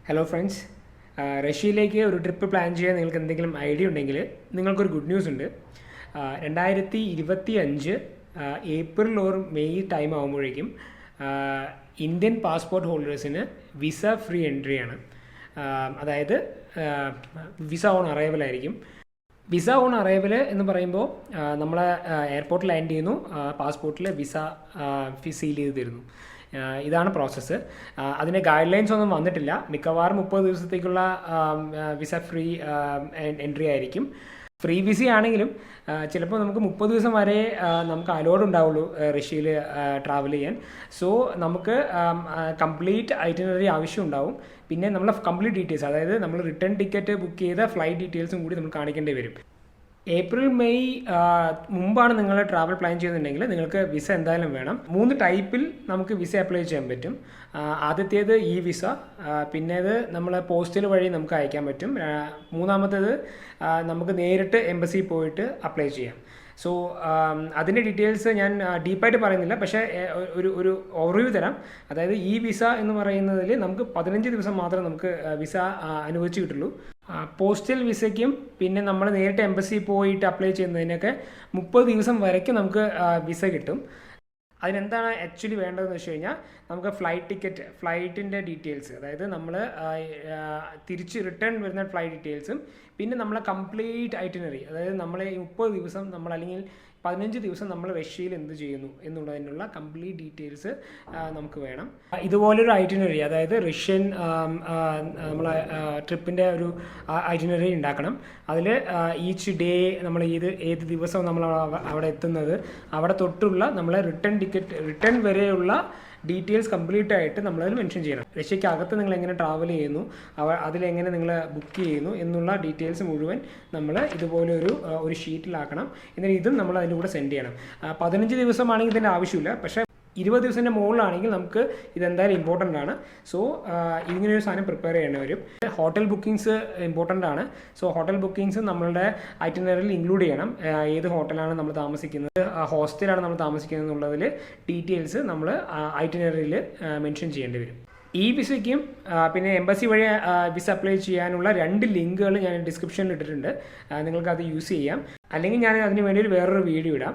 Hello friends, റഷ്യയിലേക്ക് ഒരു trip plan ചെയ്യാൻ നിങ്ങൾക്ക് എന്തെങ്കിലും ഐഡിയ ഉണ്ടെങ്കിൽ നിങ്ങൾക്കൊരു ഗുഡ് ന്യൂസ് ഉണ്ട്. 2025 ഏപ്രിൽ ഓർ മെയ് ടൈം ആകുമ്പോഴേക്കും ഇന്ത്യൻ പാസ്പോർട്ട് ഹോൾഡേഴ്സിന് വിസ ഫ്രീ എൻട്രിയാണ്. അതായത് വിസ ഓൺ അറൈവൽ ആയിരിക്കും. വിസ ഓൺ അറൈവൽ എന്ന് പറയുമ്പോൾ നമ്മൾ എയർപോർട്ടിൽ ലാൻഡ് ചെയ്യുന്നു, പാസ്പോർട്ടിൽ വിസ സീൽ ചെയ്ത് തരുന്നു. ഇതാണ് പ്രോസസ്സ്. അതിൻ്റെ ഗൈഡ് ലൈൻസ് ഒന്നും വന്നിട്ടില്ല. മിക്കവാറും 30 ദിവസത്തേക്കുള്ള വിസ ഫ്രീ എൻട്രി ആയിരിക്കും. ഫ്രീ വിസ ആണെങ്കിലും ചിലപ്പോൾ നമുക്ക് 30 ദിവസം വരെ നമുക്ക് അലോഡ് ഉണ്ടാവുള്ളൂ റഷ്യയിൽ ട്രാവൽ ചെയ്യാൻ. സോ നമുക്ക് കംപ്ലീറ്റ് ഐറ്റിനറി ആവശ്യം ഉണ്ടാവും. പിന്നെ നമ്മളെ കംപ്ലീറ്റ് ഡീറ്റെയിൽസ്, അതായത് നമ്മൾ റിട്ടേൺ ടിക്കറ്റ് ബുക്ക് ചെയ്ത ഫ്ലൈറ്റ് ഡീറ്റെയിൽസും കൂടി നമ്മൾ കാണിക്കേണ്ടി വരും. ഏപ്രിൽ മെയ് മുമ്പാണ് നിങ്ങൾ ട്രാവൽ പ്ലാൻ ചെയ്യുന്നുണ്ടെങ്കിൽ നിങ്ങൾക്ക് വിസ എന്തായാലും വേണം. 3 ടൈപ്പിൽ നമുക്ക് വിസ അപ്ലൈ ചെയ്യാൻ പറ്റും. ആദ്യത്തേത് ഇ വിസ, പിന്നേത് നമ്മൾ പോസ്റ്റൽ വഴി നമുക്ക് അയക്കാൻ പറ്റും. മൂന്നാമത്തേത് നമുക്ക് നേരിട്ട് എംബസി പോയിട്ട് അപ്ലൈ ചെയ്യാം. സോ അതിൻ്റെ ഡീറ്റെയിൽസ് ഞാൻ ഡീപ്പായിട്ട് പറയുന്നില്ല, പക്ഷേ ഒരു ഓവർവ്യൂ തരാം. അതായത് ഈ വിസ എന്ന് പറയുന്നതിൽ നമുക്ക് 15 ദിവസം മാത്രമേ നമുക്ക് വിസ അനുവദിച്ച് കിട്ടുള്ളൂ. പോസ്റ്റൽ വിസയ്ക്കും പിന്നെ നമ്മൾ നേരിട്ട് എംബസി പോയിട്ട് അപ്ലൈ ചെയ്യുന്നതിനൊക്കെ 30 ദിവസം വരയ്ക്കും നമുക്ക് വിസ കിട്ടും. അതിനെന്താണ് ആക്ച്വലി വേണ്ടതെന്ന് വെച്ച് കഴിഞ്ഞാൽ നമുക്ക് ഫ്ലൈറ്റിൻ്റെ ഡീറ്റെയിൽസ്, അതായത് നമ്മൾ തിരിച്ച് റിട്ടേൺ വരുന്ന ഫ്ലൈറ്റ് ഡീറ്റെയിൽസും പിന്നെ നമ്മളെ കംപ്ലീറ്റ് ഐറ്റിനറി, അതായത് നമ്മളെ 30 ദിവസം നമ്മൾ അല്ലെങ്കിൽ 15 ദിവസം നമ്മൾ റഷ്യയിൽ എന്ത് ചെയ്യുന്നു എന്നുള്ളതിനുള്ള കംപ്ലീറ്റ് ഡീറ്റെയിൽസ് നമുക്ക് വേണം. ഇതുപോലൊരു ഐറ്റിനറി, അതായത് റഷ്യൻ നമ്മളെ ട്രിപ്പിൻ്റെ ഒരു ഐറ്റിനറി ഉണ്ടാക്കണം. അതിൽ ഈച്ച് ഡേ നമ്മൾ ഏത് ദിവസവും നമ്മൾ അവിടെ എത്തുന്നത്, അവിടെ തൊട്ടുള്ള നമ്മളെ റിട്ടേൺ വരെയുള്ള ഡീറ്റെയിൽസ് കംപ്ലീറ്റ് ആയിട്ട് നമ്മളതിൽ മെൻഷൻ ചെയ്യണം. റഷ്യക്കകത്ത് നിങ്ങൾ എങ്ങനെ ട്രാവൽ ചെയ്യുന്നു, അതിലെങ്ങനെ നിങ്ങൾ ബുക്ക് ചെയ്യുന്നു എന്നുള്ള ഡീറ്റെയിൽസ് മുഴുവൻ നമ്മൾ ഇതുപോലെ ഒരു ഷീറ്റിലാക്കണം. എന്നിട്ട് ഇതും നമ്മൾ അതിൻ്റെ കൂടെ സെൻഡ് ചെയ്യണം. 15 ദിവസമാണെങ്കിൽ ഇതിൻ്റെ ആവശ്യമില്ല, പക്ഷേ 20 ദിവസത്തിൻ്റെ മുകളിലാണെങ്കിൽ നമുക്ക് ഇതെന്തായാലും ഇമ്പോർട്ടൻ്റ് ആണ്. സോ ഇങ്ങനെയൊരു സാധനം പ്രിപ്പയർ ചെയ്യേണ്ടി വരും. ഹോട്ടൽ ബുക്കിംഗ്സ് ഇമ്പോർട്ടൻ്റ് ആണ്. സോ ഹോട്ടൽ ബുക്കിംഗ്സ് നമ്മളുടെ ഐറ്റിനറിയിൽ ഇൻക്ലൂഡ് ചെയ്യണം. ഏത് ഹോട്ടലാണ് നമ്മൾ താമസിക്കുന്നത്, ഹോസ്റ്റലാണ് നമ്മൾ താമസിക്കുന്നത് എന്നുള്ളതിൽ ഡീറ്റെയിൽസ് നമ്മൾ ഐറ്റിനറിയിൽ മെൻഷൻ ചെയ്യേണ്ടി വരും. ഈ വിസയ്ക്കും പിന്നെ എംബസി വഴി വിസ അപ്ലൈ ചെയ്യാനുള്ള 2 ലിങ്കുകൾ ഞാൻ ഡിസ്ക്രിപ്ഷനിൽ ഇട്ടിട്ടുണ്ട്. നിങ്ങൾക്കത് യൂസ് ചെയ്യാം. അല്ലെങ്കിൽ ഞാൻ അതിന് വേണ്ടി വേറൊരു വീഡിയോ ഇടാം.